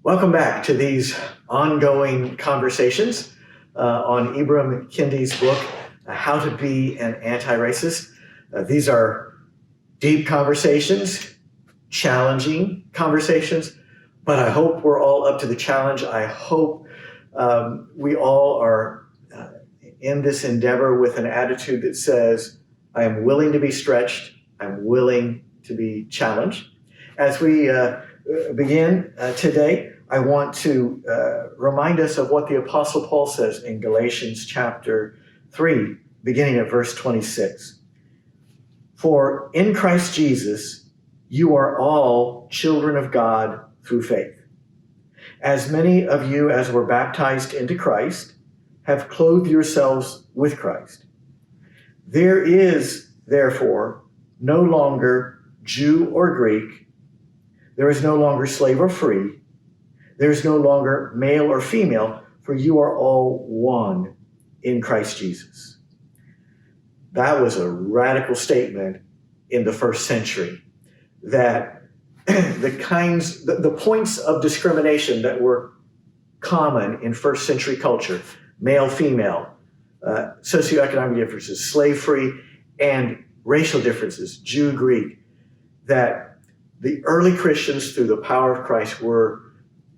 Welcome back to these ongoing conversations on Ibram Kendi's book, How to Be an Anti-Racist. These are deep conversations, challenging conversations, but I hope we're all up to the challenge. I hope we all are in this endeavor with an attitude that says, I am willing to be stretched, I'm willing to be challenged. As we begin today, I want to remind us of what the Apostle Paul says in Galatians chapter 3, beginning at verse 26. For in Christ Jesus, you are all children of God through faith. As many of you as were baptized into Christ have clothed yourselves with Christ. There is, therefore, no longer Jew or Greek. There is no longer slave or free. There is no longer male or female, for you are all one in Christ Jesus. That was a radical statement in the first century, that the points of discrimination that were common in first century culture, male, female, socioeconomic differences, slave free, and racial differences, Jew, Greek, that the early Christians, through the power of Christ, were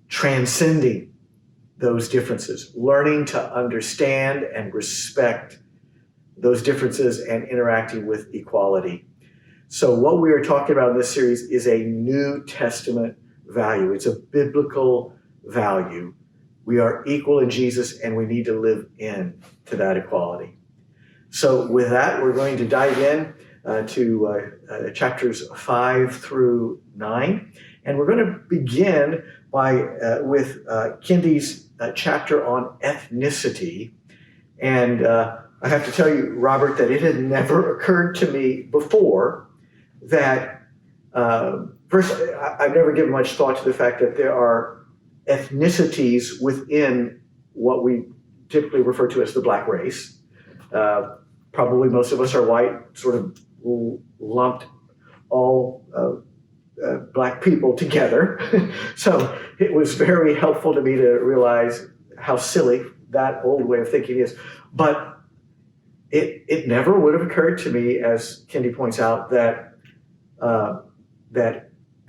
transcending those differences, learning to understand and respect those differences and interacting with equality. So what we are talking about in this series is a New Testament value. It's a biblical value. We are equal in Jesus, and we need to live in to that equality. So with that, we're going to dive in to chapters 5 through 9. And we're going to begin with Kendi's chapter on ethnicity. And I have to tell you, Robert, that it had never occurred to me before that, first, I've never given much thought to the fact that there are ethnicities within what we typically refer to as the Black race. Probably most of us are white, sort of lumped all Black people together. So it was very helpful to me to realize how silly that old way of thinking is. But it never would have occurred to me, as Kendi points out, that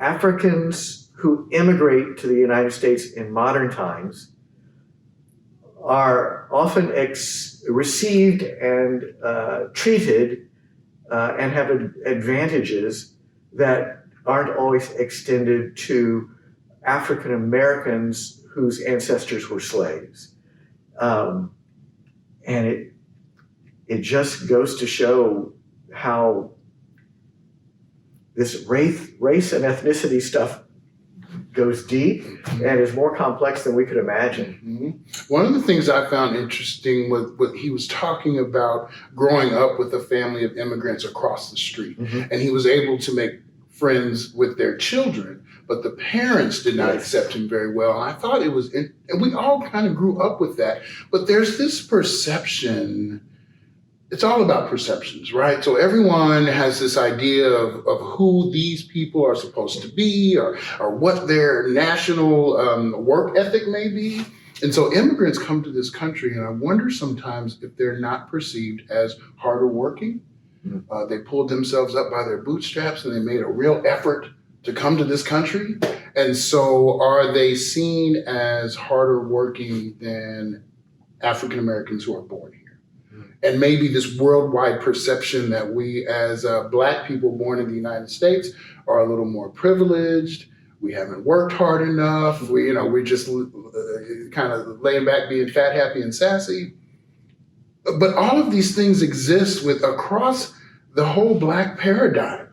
Africans who immigrate to the United States in modern times are often received and treated and have advantages that aren't always extended to African Americans whose ancestors were slaves. And it just goes to show how this race and ethnicity stuff goes deep and is more complex than we could imagine. Mm-hmm. One of the things I found interesting was what he was talking about, growing up with a family of immigrants across the street. Mm-hmm. And he was able to make friends with their children, but the parents did not accept him very well. And I thought it was, and we all kind of grew up with that, but there's this perception. It's all about perceptions, right? So everyone has this idea of who these people are supposed to be, or what their national work ethic may be. And so immigrants come to this country, and I wonder sometimes if they're not perceived as harder working. They pulled themselves up by their bootstraps, and they made a real effort to come to this country. And so are they seen as harder working than African Americans who are born here? And maybe this worldwide perception that we as Black people born in the United States are a little more privileged. We haven't worked hard enough. We're just kind of laying back, being fat, happy, and sassy. But all of these things exist across the whole Black paradigm,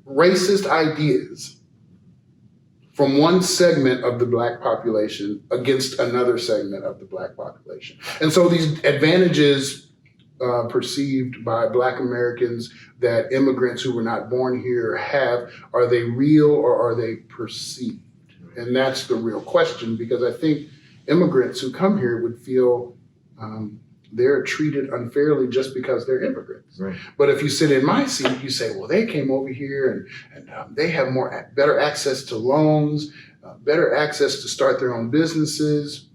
racist ideas from one segment of the Black population against another segment of the Black population. And so these advantages perceived by Black Americans that immigrants who were not born here have, are they real or are they perceived? And that's the real question, because I think immigrants who come here would feel they're treated unfairly just because they're immigrants. Right. But if you sit in my seat, you say, well, they came over here and they have better access to loans. better access to start their own businesses.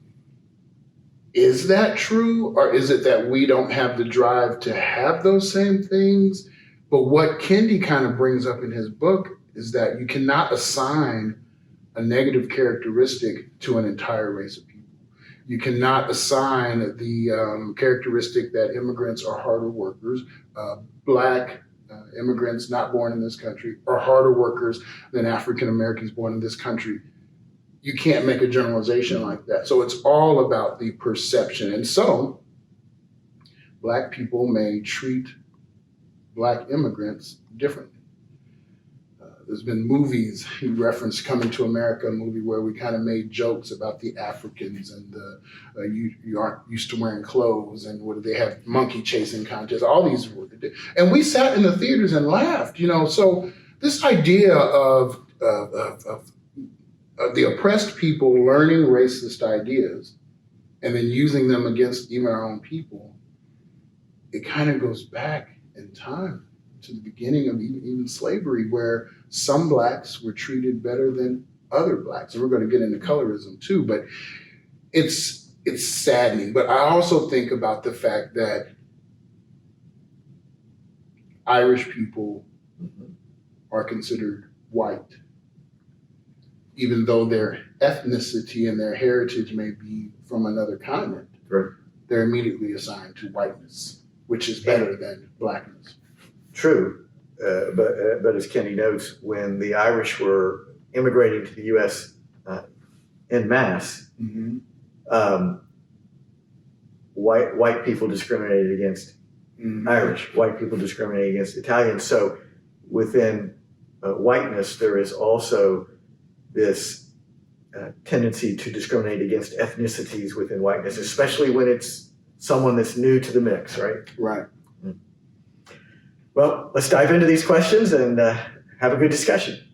Is that true? Or is it that we don't have the drive to have those same things? But what Kendi kind of brings up in his book is that you cannot assign a negative characteristic to an entire race of people. You cannot assign the characteristic that immigrants are harder workers. Black immigrants not born in this country are harder workers than African Americans born in this country. You can't make a generalization like that. So it's all about the perception. And so Black people may treat Black immigrants differently. There's been movies, he referenced Coming to America, a movie where we kind of made jokes about the Africans and you aren't used to wearing clothes, and what do they have, monkey chasing contests, all these. And we sat in the theaters and laughed, So this idea of the oppressed people learning racist ideas and then using them against even our own people, it kind of goes back in time to the beginning of even slavery, where some Blacks were treated better than other Blacks. And we're going to get into colorism too, but it's saddening. But I also think about the fact that Irish people are considered white, even though their ethnicity and their heritage may be from another continent. Right. They're immediately assigned to whiteness, which is better than Blackness. True. But as Kenny notes, when the Irish were immigrating to the U.S. En masse, white people discriminated against Irish. White people discriminated against Italians. So within whiteness, there is also this tendency to discriminate against ethnicities within whiteness, especially when it's someone that's new to the mix, right? Right. Well, let's dive into these questions and have a good discussion.